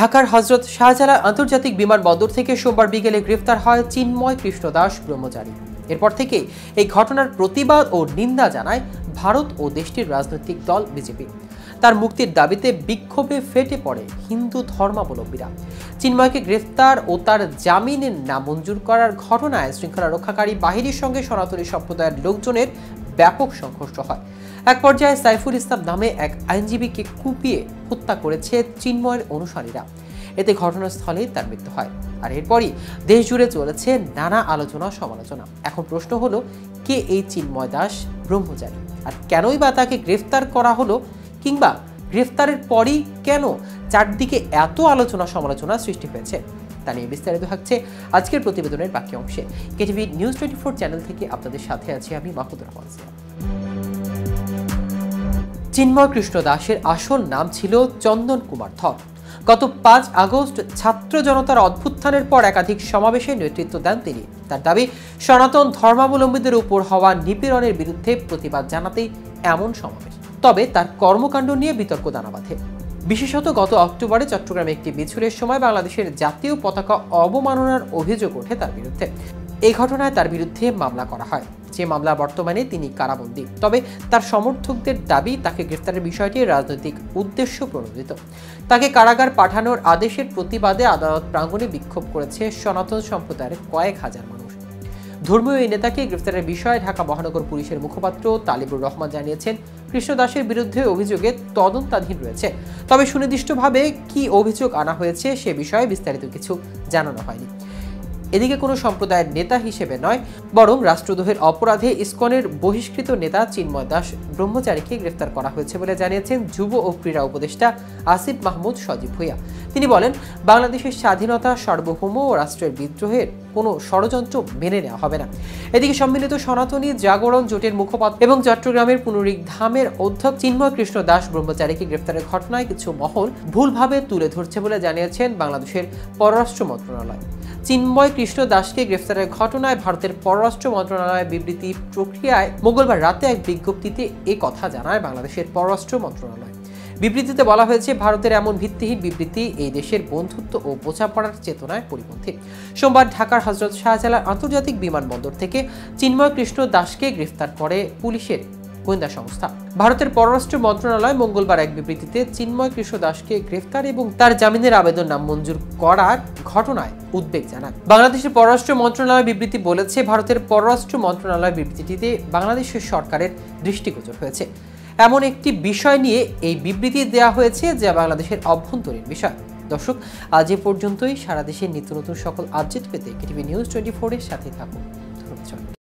ঢাকার হযরত শাহজালাল আন্তর্জাতিক বিমানবন্দর থেকে সোমবার বিকেলে গ্রেফতার হয় চিন্ময় কৃষ্ণ দাস ব্রহ্মচারী। এরপর থেকে এই ঘটনার প্রতিবাদ ও নিন্দা জানায় ভারত ও দেশটির রাজনৈতিক দল বিজেপি। তার মুক্তির দাবিতে বিক্ষোভে ফেটে পড়ে হিন্দু ধর্মাবলম্বীরা। চিন্ময়কে গ্রেফতার ও তার জামিনের নামঞ্জুর করার ঘটনায় শৃঙ্খলা রক্ষাকারী বাহিনীর সঙ্গে সনাতনী সম্প্রদায়ের লোকজনের ব্যাপক সংঘর্ষ হয়। এক পর্যায়ে সাইফুল ইসলাম নামে এক আইনজীবীকে কুপিয়ে হত্যা করেছে চিন্ময়ের অনুসারীরা। এতে ঘটনাস্থলে তার মৃত্যু হয়। আর এরপরই দেশ জুড়ে চলেছে নানা আলোচনা সমালোচনা। এখন প্রশ্ন হলো, কে এই চিন্ময় দাস ব্রহ্মচারী, আর কেনই বা তাকে গ্রেফতার করা হলো, কিংবা গ্রেফতারের পরই কেন চারদিকে এত আলোচনা সমালোচনা সৃষ্টি হয়েছে? তা নিয়ে বিস্তারিত থাকছে আজকের প্রতিবেদনের বাকি অংশে। কেটিভি নিউজ 24 চ্যানেল থেকে আপনাদের সাথে আছি আমি মাহমুদুর রহমান। চিন্ময় কৃষ্ণ দাসের আসল নাম ছিল চন্দন কুমার ধর। গত 5 আগস্ট ছাত্র জনতার অভ্যুত্থানের পর একাধিক সমাবেশে নেতৃত্ব দেন তিনি। তার দাবি, সনাতন ধর্মাবলম্বীদের উপর হওয়া নিপীড়নের বিরুদ্ধে প্রতিবাদ জানাতেই এমন সমাবেশ। তবে তার কর্মকাণ্ড নিয়ে বিতর্ক দানা বাঁধে। বিশেষত গত অক্টোবরে চট্টগ্রামে একটি মিছিলের সময় বাংলাদেশের জাতীয় পতাকা অবমাননার অভিযোগ ওঠে তার বিরুদ্ধে। এই ঘটনায় তার বিরুদ্ধে মামলা করা হয়, যে মামলা বর্তমানে তিনি কারাবন্দী। তবে তার সমর্থকদের দাবি, তাকে গ্রেফতারের বিষয়টি রাজনৈতিক উদ্দেশ্য প্রণোদিত। তাকে কারাগার পাঠানোর আদেশের প্রতিবাদে আদালত প্রাঙ্গণে বিক্ষোভ করেছে সনাতন সম্প্রদায়ের কয়েক হাজার মানুষ। ধর্মীয় এই নেতাকে গ্রেফতারের বিষয়ে ঢাকা মহানগর পুলিশের মুখপাত্র তালিবুর রহমান জানিয়েছেন, কৃষ্ণ দাসের বিরুদ্ধে অভিযোগে তদন্তাধীন রয়েছে। তবে সুনির্দিষ্টভাবে কি অভিযোগ আনা হয়েছে সে বিষয়ে বিস্তারিত কিছু জানানো হয়নি। এদিকে কোনো সম্প্রদায়ের নেতা হিসেবে নয়, বরং রাষ্ট্রদ্রোহের অপরাধে ইসকনের বহিষ্কৃত নেতা চিন্ময় দাস ব্রহ্মচারীকে গ্রেফতার করা হয়েছে বলে জানিয়েছেন যুব ও ক্রীড়া উপদেষ্টা আসিফ মাহমুদ সজীব ভুঁইয়া। তিনি বলেন, বাংলাদেশের স্বাধীনতা, সার্বভৌম ও রাষ্ট্রের বিদ্রোহের কোনো ষড়যন্ত্র মেনে নেওয়া হবে না। এদিকে সম্মিলিত সনাতনী জাগরণ জোটের মুখপাত্র এবং চট্টগ্রামের পুনরিক ধামের অধ্যক্ষ চিন্ময় কৃষ্ণ দাস ব্রহ্মচারীকে গ্রেফতারের ঘটনায় কিছু মহল ভুলভাবে তুলে ধরছে বলে জানিয়েছেন বাংলাদেশের পররাষ্ট্র মন্ত্রণালয়। চিন্ময় কৃষ্ণ দাসকে গ্রেফতারের ঘটনায় ভারতের পররাষ্ট্র মন্ত্রণালয়ের বিবৃতি প্রক্রিয়ায় মঙ্গলবার রাতে এক বিজ্ঞপ্তিতে এ কথা জানায় বাংলাদেশের পররাষ্ট্র মন্ত্রণালয়। বিবৃতিতে বলা হয়েছে, ভারতের এমন ভিত্তিহীন বিবৃতি এই দেশের বন্ধুত্ব ও বোঝাপড়ার চেতনায় পরিপন্থী। সোমবার ঢাকার হযরত শাহজালাল আন্তর্জাতিক বিমানবন্দর থেকে চিন্ময় কৃষ্ণ দাসকে গ্রেফতার করে পুলিশের গোয়েন্দা সংস্থা। ভারতের পররাষ্ট্র মন্ত্রণালয় মঙ্গলবার এক বিবৃতিতে চিন্ময় কৃষ্ণ দাসকে গ্রেফতার এবং তার জামিনের আবেদন নামঞ্জুর করার ঘটনায় উদ্বেগ জানায়। বাংলাদেশের পররাষ্ট্র মন্ত্রণালয় বিবৃতি বলেছে, ভারতের পররাষ্ট্র মন্ত্রণালয় বিবৃতিটিতে বাংলাদেশের সরকারের দৃষ্টিগোচর হয়েছে এমন একটি বিষয় নিয়ে এই বিবৃতি দেওয়া হয়েছে, যা বাংলাদেশের অভ্যন্তরীণ বিষয়। দর্শক, আজ এ পর্যন্তই। সারা দেশের নিত্য নতুন সকল আপডেট পেতে কেটিভি নিউজ 24 এর সাথে থাকুন। ধন্যবাদ।